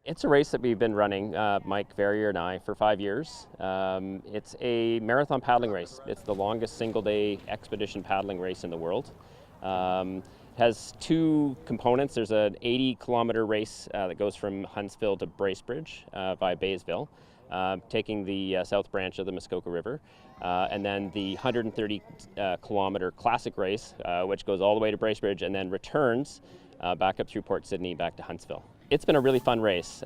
It's a race that we've been running, Mike Verrier and I, for 5 years. It's a marathon paddling race. It's the longest single-day expedition paddling race in the world. It has two components. There's an 80-kilometer race that goes from Huntsville to Bracebridge via Baysville, taking the south branch of the Muskoka River. And then the 130-kilometer classic race, which goes all the way to Bracebridge and then returns back up through Port Sydney back to Huntsville. It's been a really fun race,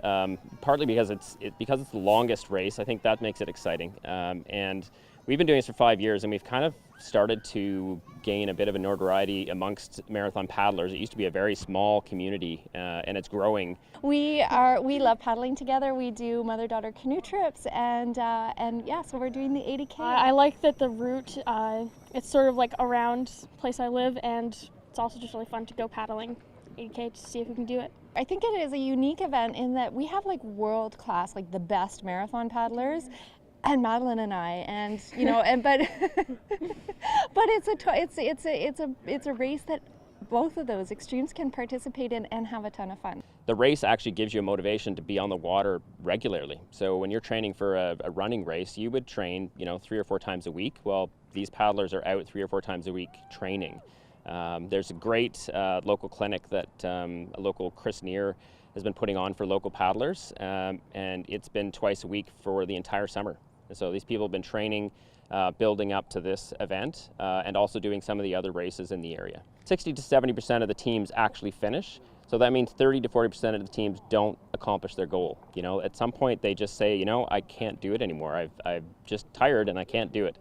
partly because it's the longest race. I think that makes it exciting. And we've been doing this for 5 years, and we've kind of started to gain a bit of a notoriety amongst marathon paddlers. It used to be a very small community, and it's growing. We love paddling together. We do mother-daughter canoe trips, and yeah, so we're doing the 80K. I like that the route, it's sort of like around the place I live, and it's also just really fun to go paddling 80K to see if we can do it. I think it is a unique event in that we have like world-class, like the best marathon paddlers, and Madeline and I, and you know, and but it's a race that both of those extremes can participate in and have a ton of fun. The race actually gives you a motivation to be on the water regularly. So when you're training for a running race, you would train, 3 or 4 times a week. Well, these paddlers are out 3 or 4 times a week training. There's a great local clinic that a local Chris Neer has been putting on for local paddlers, and it's been twice a week for the entire summer. And so these people have been training, building up to this event, and also doing some of the other races in the area. 60 to 70% of the teams actually finish, so that means 30 to 40% of the teams don't accomplish their goal. At some point they just say, I can't do it anymore. I'm just tired and I can't do it.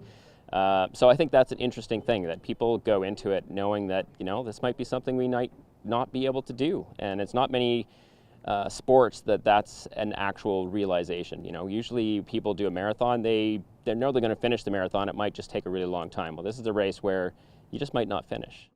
So I think that's an interesting thing, that people go into it knowing that, this might be something we might not be able to do. And it's not many sports that's an actual realization. Usually people do a marathon, they know they're going to finish the marathon. It might just take a really long time. Well, this is a race where you just might not finish.